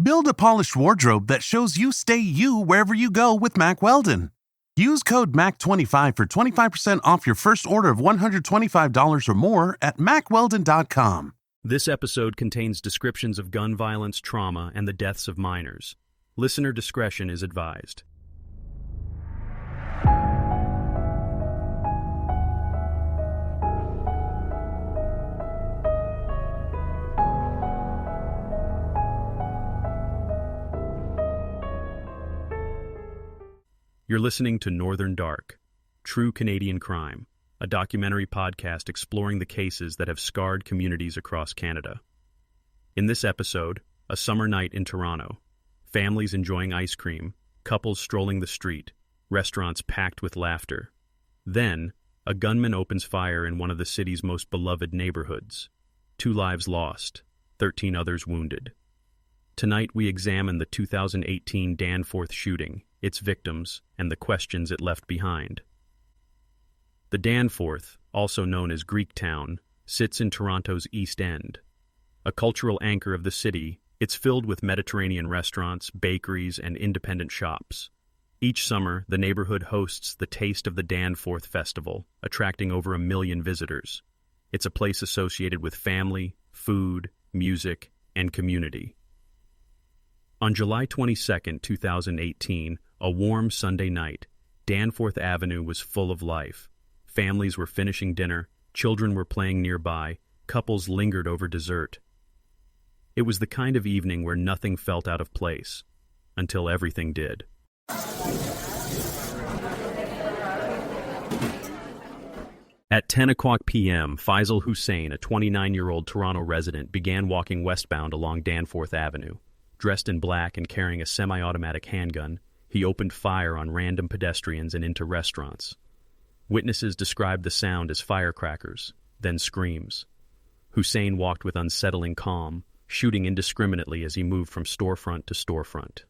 Build a polished wardrobe that shows you stay you wherever you go with Mack Weldon. Use code MAC25 for 25% off your first order of $125 or more at MackWeldon.com. This episode contains descriptions of gun violence, trauma, and the deaths of minors. Listener discretion is advised. You're listening to Northern Dark, True Canadian Crime, a documentary podcast exploring the cases that have scarred communities across Canada. In this episode, a summer night in Toronto, families enjoying ice cream, couples strolling the street, restaurants packed with laughter. Then, a gunman opens fire in one of the city's most beloved neighborhoods. 2 lives lost, 13 others wounded. Tonight we examine the 2018 Danforth Shooting, its victims, and the questions it left behind. The Danforth, also known as Greektown, sits in Toronto's East End. A cultural anchor of the city, it's filled with Mediterranean restaurants, bakeries, and independent shops. Each summer, the neighborhood hosts the Taste of the Danforth Festival, attracting over 1 million visitors. It's a place associated with family, food, music, and community. On July 22, 2018, a warm Sunday night, Danforth Avenue was full of life. Families were finishing dinner, children were playing nearby, couples lingered over dessert. It was the kind of evening where nothing felt out of place, until everything did. At 10 o'clock p.m., Faisal Hussein, a 29-year-old Toronto resident, began walking westbound along Danforth Avenue. Dressed in black and carrying a semi-automatic handgun, he opened fire on random pedestrians and into restaurants. Witnesses described the sound as firecrackers, then screams. Hussein walked with unsettling calm, shooting indiscriminately as he moved from storefront to storefront.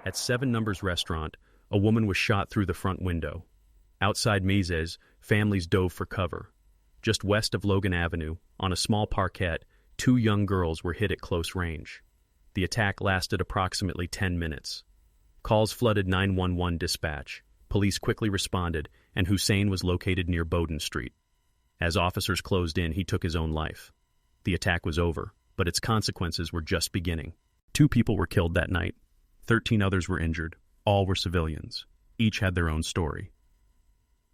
At 7 Numbers Restaurant, a woman was shot through the front window. Outside Mises, families dove for cover. Just west of Logan Avenue, on a small parkette, 2 young girls were hit at close range. The attack lasted approximately 10 minutes. Calls flooded 911 dispatch. Police quickly responded, and Hussein was located near Bowden Street. As officers closed in, he took his own life. The attack was over, but its consequences were just beginning. 2 people were killed that night. 13 others were injured. All were civilians. Each had their own story.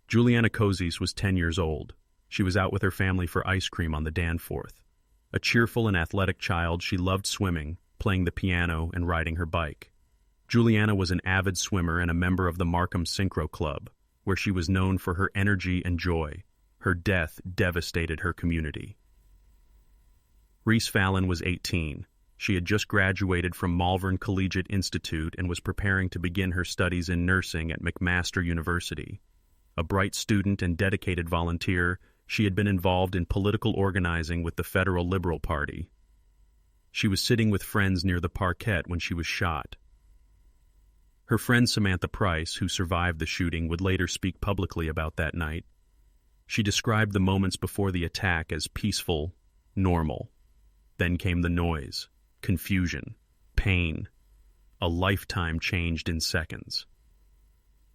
Juliana Kozis was 10 years old. She was out with her family for ice cream on the Danforth. A cheerful and athletic child, she loved swimming, playing the piano, and riding her bike. Juliana was an avid swimmer and a member of the Markham Synchro Club, where she was known for her energy and joy. Her death devastated her community. Reese Fallon was 18. She had just graduated from Malvern Collegiate Institute and was preparing to begin her studies in nursing at McMaster University. A bright student and dedicated volunteer, she had been involved in political organizing with the Federal Liberal Party. She was sitting with friends near the parkette when she was shot. Her friend Samantha Price, who survived the shooting, would later speak publicly about that night. She described the moments before the attack as peaceful, normal. Then came the noise, confusion, pain. A lifetime changed in seconds.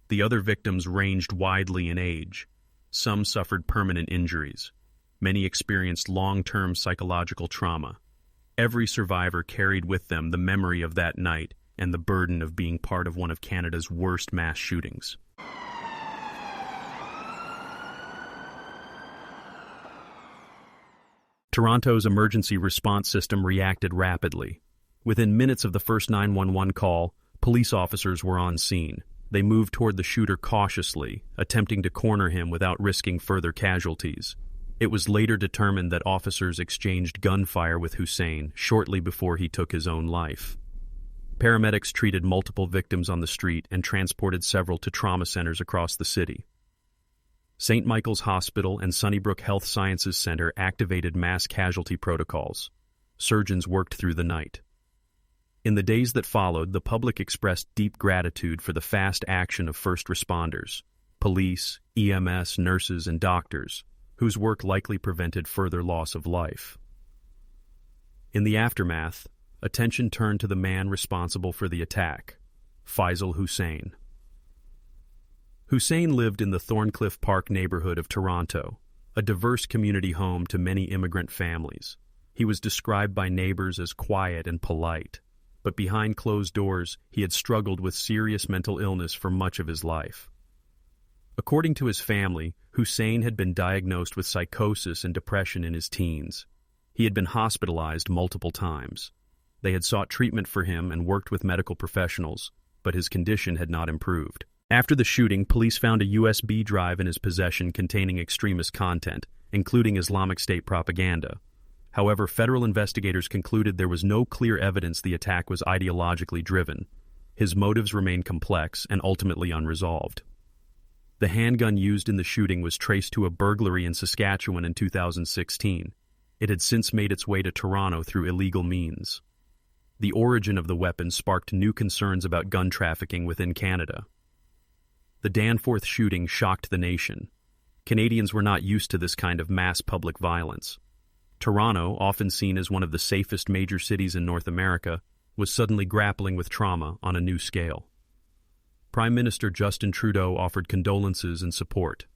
The other victims ranged widely in age. Some suffered permanent injuries. Many experienced long-term psychological trauma. Every survivor carried with them the memory of that night and the burden of being part of one of Canada's worst mass shootings. Toronto's emergency response system reacted rapidly. Within minutes of the first 911 call, police officers were on scene. They moved toward the shooter cautiously, attempting to corner him without risking further casualties. It was later determined that officers exchanged gunfire with Hussein shortly before he took his own life. Paramedics treated multiple victims on the street and transported several to trauma centers across the city. St. Michael's Hospital and Sunnybrook Health Sciences Center activated mass casualty protocols. Surgeons worked through the night. In the days that followed, the public expressed deep gratitude for the fast action of first responders, police, EMS, nurses, and doctors, whose work likely prevented further loss of life. In the aftermath, attention turned to the man responsible for the attack, Faisal Hussein. Hussein lived in the Thorncliffe Park neighborhood of Toronto, a diverse community home to many immigrant families. He was described by neighbors as quiet and polite, but behind closed doors, he had struggled with serious mental illness for much of his life. According to his family, Hussein had been diagnosed with psychosis and depression in his teens. He had been hospitalized multiple times. They had sought treatment for him and worked with medical professionals, but his condition had not improved. After the shooting, police found a USB drive in his possession containing extremist content, including Islamic State propaganda. However, federal investigators concluded there was no clear evidence the attack was ideologically driven. His motives remained complex and ultimately unresolved. The handgun used in the shooting was traced to a burglary in Saskatchewan in 2016. It had since made its way to Toronto through illegal means. The origin of the weapon sparked new concerns about gun trafficking within Canada. The Danforth shooting shocked the nation. Canadians were not used to this kind of mass public violence. Toronto, often seen as one of the safest major cities in North America, was suddenly grappling with trauma on a new scale. Prime Minister Justin Trudeau offered condolences and support.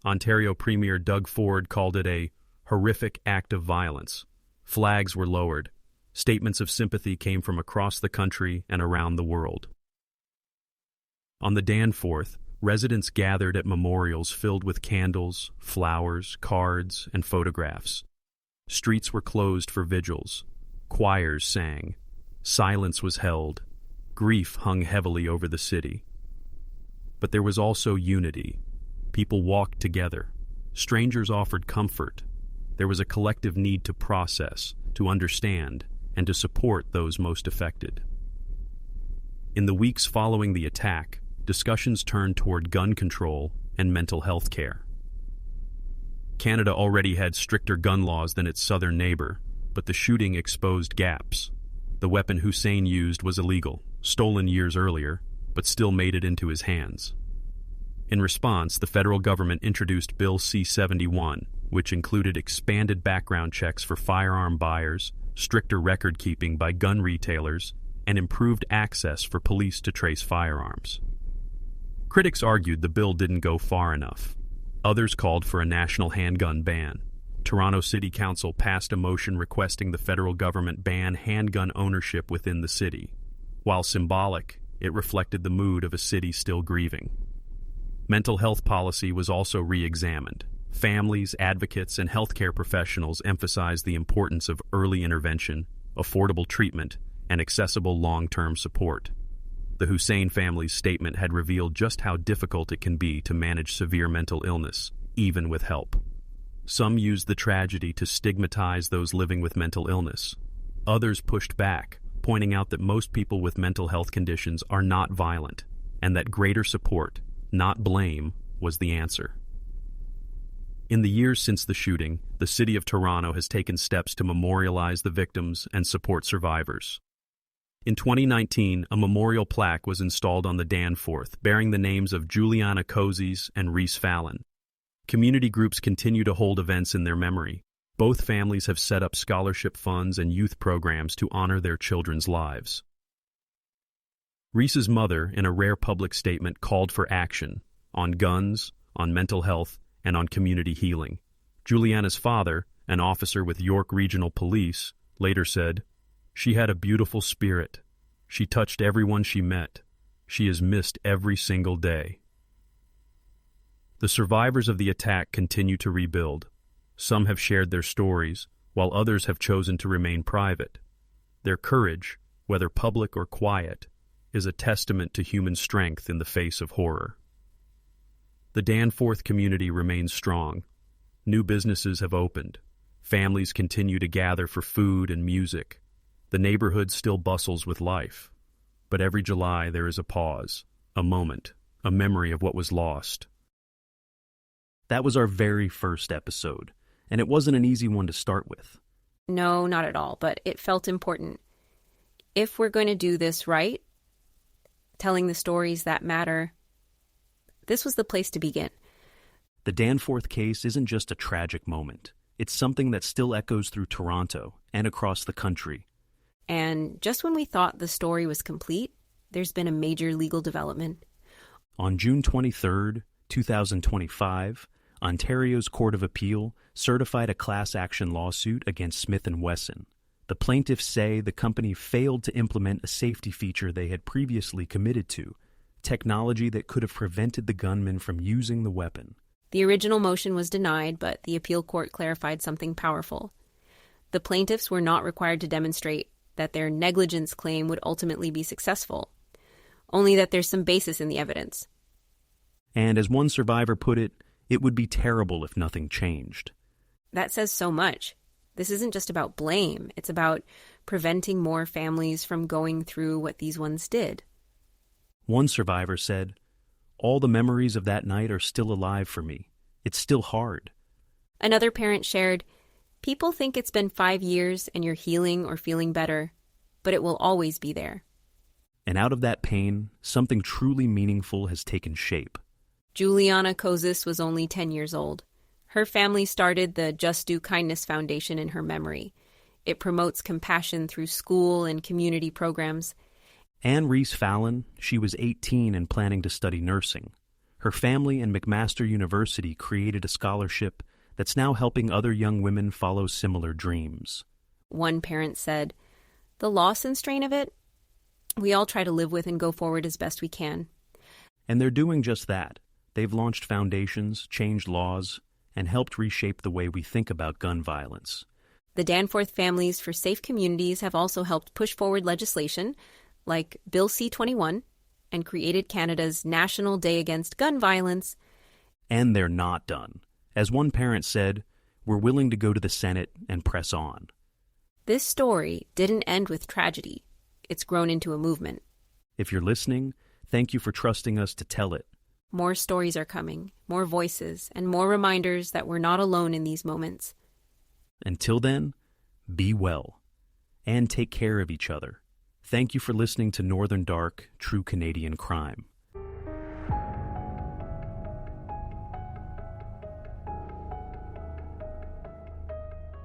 Ontario Premier Doug Ford called it a horrific act of violence. Flags were lowered. Statements of sympathy came from across the country and around the world. On the Danforth, residents gathered at memorials filled with candles, flowers, cards, and photographs. Streets were closed for vigils. Choirs sang. Silence was held. Grief hung heavily over the city. But there was also unity. People walked together. Strangers offered comfort. There was a collective need to process, to understand, and to support those most affected. In the weeks following the attack, discussions turned toward gun control and mental health care. Canada already had stricter gun laws than its southern neighbor, but the shooting exposed gaps. The weapon Hussein used was illegal, stolen years earlier, but still made it into his hands. In response, the federal government introduced Bill C-71, which included expanded background checks for firearm buyers, stricter record-keeping by gun retailers, and improved access for police to trace firearms. Critics argued the bill didn't go far enough. Others called for a national handgun ban. Toronto City Council passed a motion requesting the federal government ban handgun ownership within the city. While symbolic, it reflected the mood of a city still grieving. Mental health policy was also re-examined. Families, advocates, and healthcare professionals emphasized the importance of early intervention, affordable treatment, and accessible long-term support. The Hussein family's statement had revealed just how difficult it can be to manage severe mental illness, even with help. Some used the tragedy to stigmatize those living with mental illness. Others pushed back, pointing out that most people with mental health conditions are not violent, and that greater support, not blame, was the answer. In the years since the shooting, the City of Toronto has taken steps to memorialize the victims and support survivors. In 2019, a memorial plaque was installed on the Danforth, bearing the names of Juliana Cozies and Reese Fallon. Community groups continue to hold events in their memory. Both families have set up scholarship funds and youth programs to honor their children's lives. Reese's mother, in a rare public statement, called for action on guns, on mental health, and on community healing. Juliana's father, an officer with York Regional Police, later said, "She had a beautiful spirit. She touched everyone she met. She is missed every single day." The survivors of the attack continue to rebuild. Some have shared their stories, while others have chosen to remain private. Their courage, whether public or quiet, is a testament to human strength in the face of horror. The Danforth community remains strong. New businesses have opened. Families continue to gather for food and music. The neighborhood still bustles with life. But every July there is a pause, a moment, a memory of what was lost. That was our very first episode, and it wasn't an easy one to start with. No, not at all, but it felt important. If we're going to do this right, telling the stories that matter, this was the place to begin. The Danforth case isn't just a tragic moment. It's something that still echoes through Toronto, and across the country. And just when we thought the story was complete, there's been a major legal development. On June 23, 2025, Ontario's Court of Appeal certified a class action lawsuit against Smith & Wesson. The plaintiffs say the company failed to implement a safety feature they had previously committed to, technology that could have prevented the gunman from using the weapon. The original motion was denied, but the appeal court clarified something powerful. The plaintiffs were not required to demonstrate that their negligence claim would ultimately be successful, only that there's some basis in the evidence. And as one survivor put it would be terrible if nothing changed. That says so much. This isn't just about blame. It's about preventing more families from going through what these ones did. One survivor said, "All the memories of that night are still alive for me. It's still hard." Another parent shared, "People think it's been 5 years and you're healing or feeling better, but it will always be there." And out of that pain, something truly meaningful has taken shape. Juliana Kozis was only 10 years old. Her family started the Just Do Kindness Foundation in her memory. It promotes compassion through school and community programs. Anne Reese Fallon, she was 18 and planning to study nursing. Her family and McMaster University created a scholarship that's now helping other young women follow similar dreams. One parent said, "The loss and strain of it, we all try to live with and go forward as best we can." And they're doing just that. They've launched foundations, changed laws, and helped reshape the way we think about gun violence. The Danforth Families for Safe Communities have also helped push forward legislation like Bill C-21 and created Canada's National Day Against Gun Violence. And they're not done. As one parent said, "We're willing to go to the Senate and press on." This story didn't end with tragedy. It's grown into a movement. If you're listening, thank you for trusting us to tell it. More stories are coming, more voices, and more reminders that we're not alone in these moments. Until then, be well and take care of each other. Thank you for listening to Northern Dark, True Canadian Crime.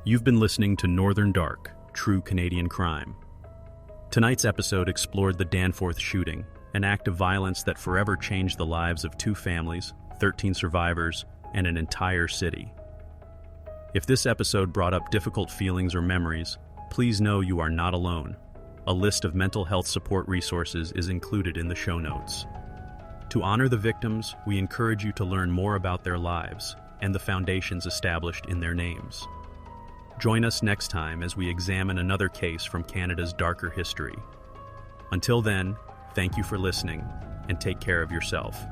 You've been listening to Northern Dark, True Canadian Crime. Tonight's episode explored the Danforth Shooting, an act of violence that forever changed the lives of 2 families, 13 survivors, and an entire city. If this episode brought up difficult feelings or memories, please know you are not alone. A list of mental health support resources is included in the show notes. To honor the victims, we encourage you to learn more about their lives and the foundations established in their names. Join us next time as we examine another case from Canada's darker history. Until then, thank you for listening, and take care of yourself.